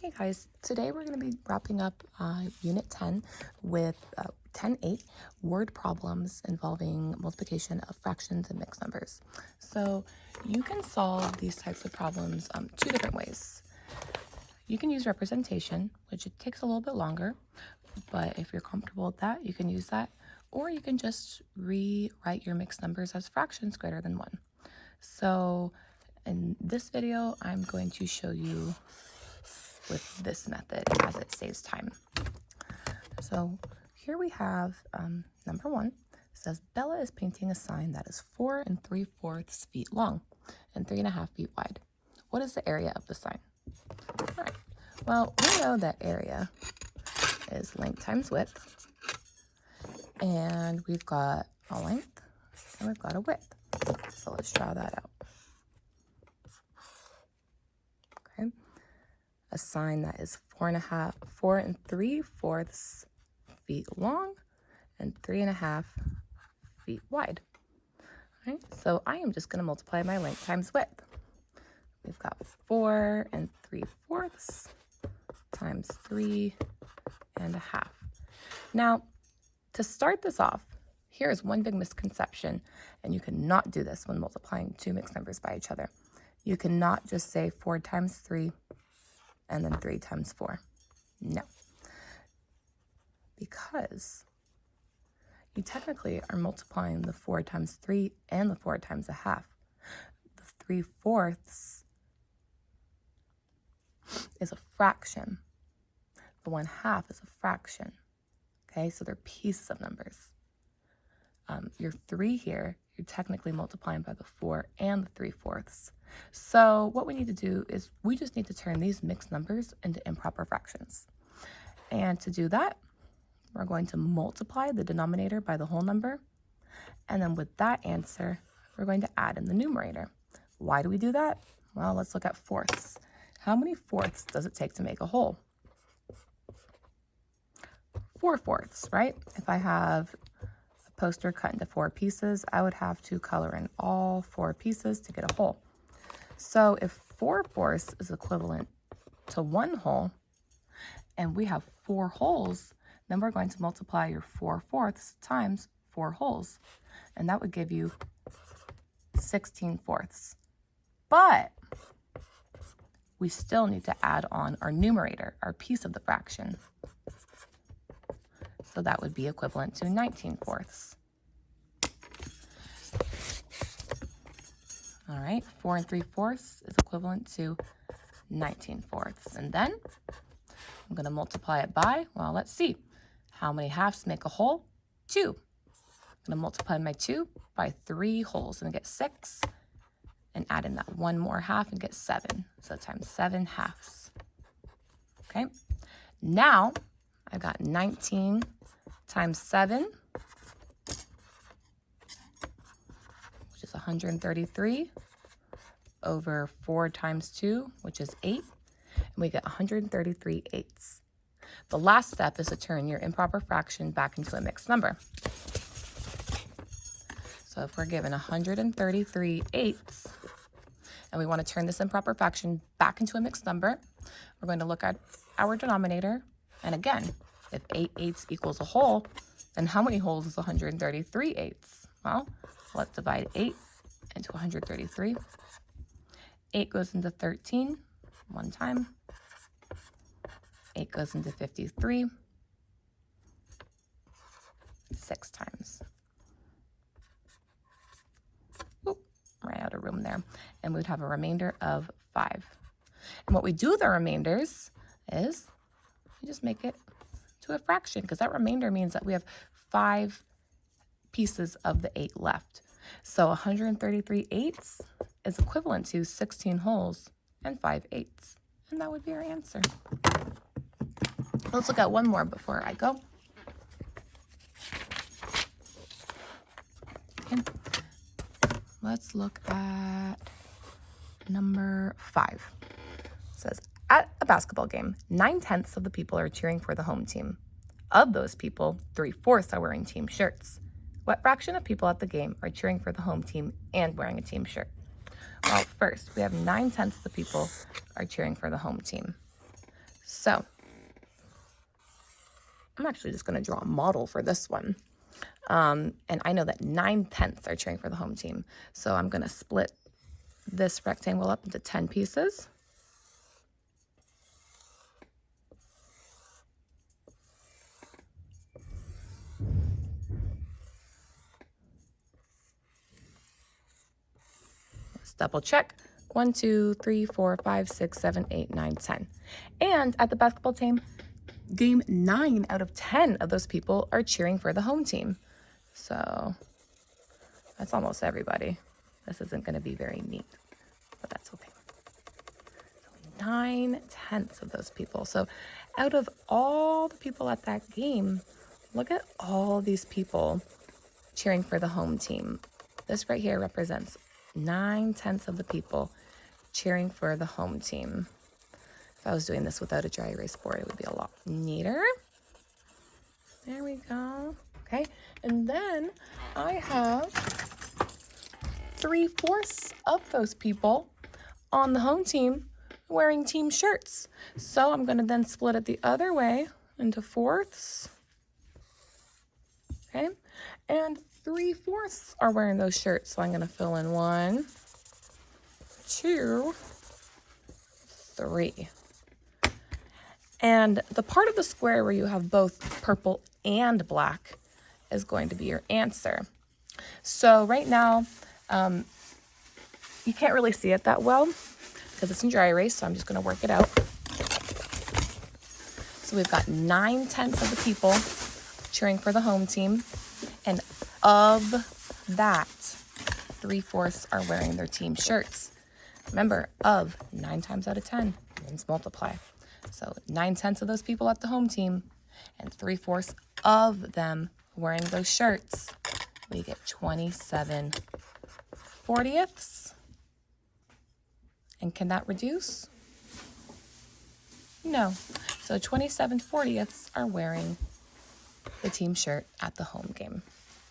Hey guys, today we're going to be wrapping up Unit 10 with 10.8 word problems involving multiplication of fractions and mixed numbers. So you can solve these types of problems two different ways. You can use representation, which it takes a little bit longer, but if you're comfortable with that, you can use that. Or you can just rewrite your mixed numbers as fractions greater than 1. So in this video, I'm going to show you with this method as it saves time. So here we have number 1. It says Bella is painting a sign that is 4 3/4 feet long and 3.5 feet wide. What is the area of the sign? All right. Well, we know that area is length times width, and we've got a length and we've got a width. So let's draw that out. Okay. A sign that is 4 3/4 feet long and 3.5 feet wide. All right, so I am just going to multiply my length times width. We've got 4 3/4 times 3.5. Now, to start this off, here is one big misconception, and you cannot do this when multiplying two mixed numbers by each other. You cannot just say 4 times 3 and then 3 times 4. No. Because you technically are multiplying the 4 times 3 and the 4 times 1/2. The 3/4 is a fraction. The 1/2 is a fraction. Okay, so they're pieces of numbers. Your 3 here, you're technically multiplying by the 4 and the 3/4. So what we need to do is we just need to turn these mixed numbers into improper fractions. And to do that, we're going to multiply the denominator by the whole number. And then with that answer, we're going to add in the numerator. Why do we do that? Well, let's look at fourths. How many fourths does it take to make a whole? 4/4, right? If I have a poster cut into 4 pieces, I would have to color in all 4 pieces to get a whole. So if 4/4 is equivalent to 1 whole, and we have 4 wholes, then we're going to multiply your 4/4 times 4 wholes, and that would give you 16/4. But we still need to add on our numerator, our piece of the fraction. So that would be equivalent to 19/4. All right, 4 3/4 is equivalent to 19/4. And then I'm going to multiply it by, well, let's see. How many halves make a whole? 2. I'm going to multiply my 2 by 3 wholes and get 6. And add in that 1 more half and get 7. So times 7 halves. Okay. Now I've got 19 times 7, which is 133, over 4 times 2, which is 8. And we get 133/8. The last step is to turn your improper fraction back into a mixed number. So if we're given 133/8 and we want to turn this improper fraction back into a mixed number, we're going to look at our denominator. And again, if 8/8 equals a whole, then how many wholes is 133/8? Well, let's divide 8 into 133. 8 goes into 13 one time. 8 goes into 53 6 times. Oop, ran out of room there. And we'd have a remainder of 5. And what we do with our remainders is we just make it to a fraction, because that remainder means that we have 5 pieces of the 8 left. So 133/8 is equivalent to 16 wholes and 5/8. And that would be our answer. Let's look at one more before I go. Okay. Let's look at number 5. It says, at a basketball game, 9/10 of the people are cheering for the home team. Of those people, 3/4 are wearing team shirts. What fraction of people at the game are cheering for the home team and wearing a team shirt? Well, first, we have 9/10 of the people are cheering for the home team. So I'm actually just going to draw a model for this one. And I know that 9/10 are cheering for the home team. So I'm going to split this rectangle up into 10 pieces. Let's double check. 1, 2, 3, 4, 5, 6, 7, 8, 9, 10. And at the basketball team, game 9 out of 10 of those people are cheering for the home team. So that's almost everybody. This isn't going to be very neat, but that's okay. So 9/10 of those people. So out of all the people at that game, look at all these people cheering for the home team. This right here represents 9/10 of the people cheering for the home team. If I was doing this without a dry erase board, it would be a lot neater. There we go. Okay, and then I have 3/4 of those people on the home team wearing team shirts. So I'm going to then split it the other way into 4ths. Okay, and 3/4 are wearing those shirts. So I'm going to fill in 1, 2, 3. And the part of the square where you have both purple and black is going to be your answer. So right now, you can't really see it that well because it's in dry erase, so I'm just going to work it out. So we've got 9/10 of the people cheering for the home team, and of that, 3/4 are wearing their team shirts. Remember, of 9 times out of 10 means multiply. So 9/10 of those people at the home team and 3/4 of them wearing those shirts, we get 27/40. And can that reduce? No. So 27/40 are wearing the team shirt at the home game.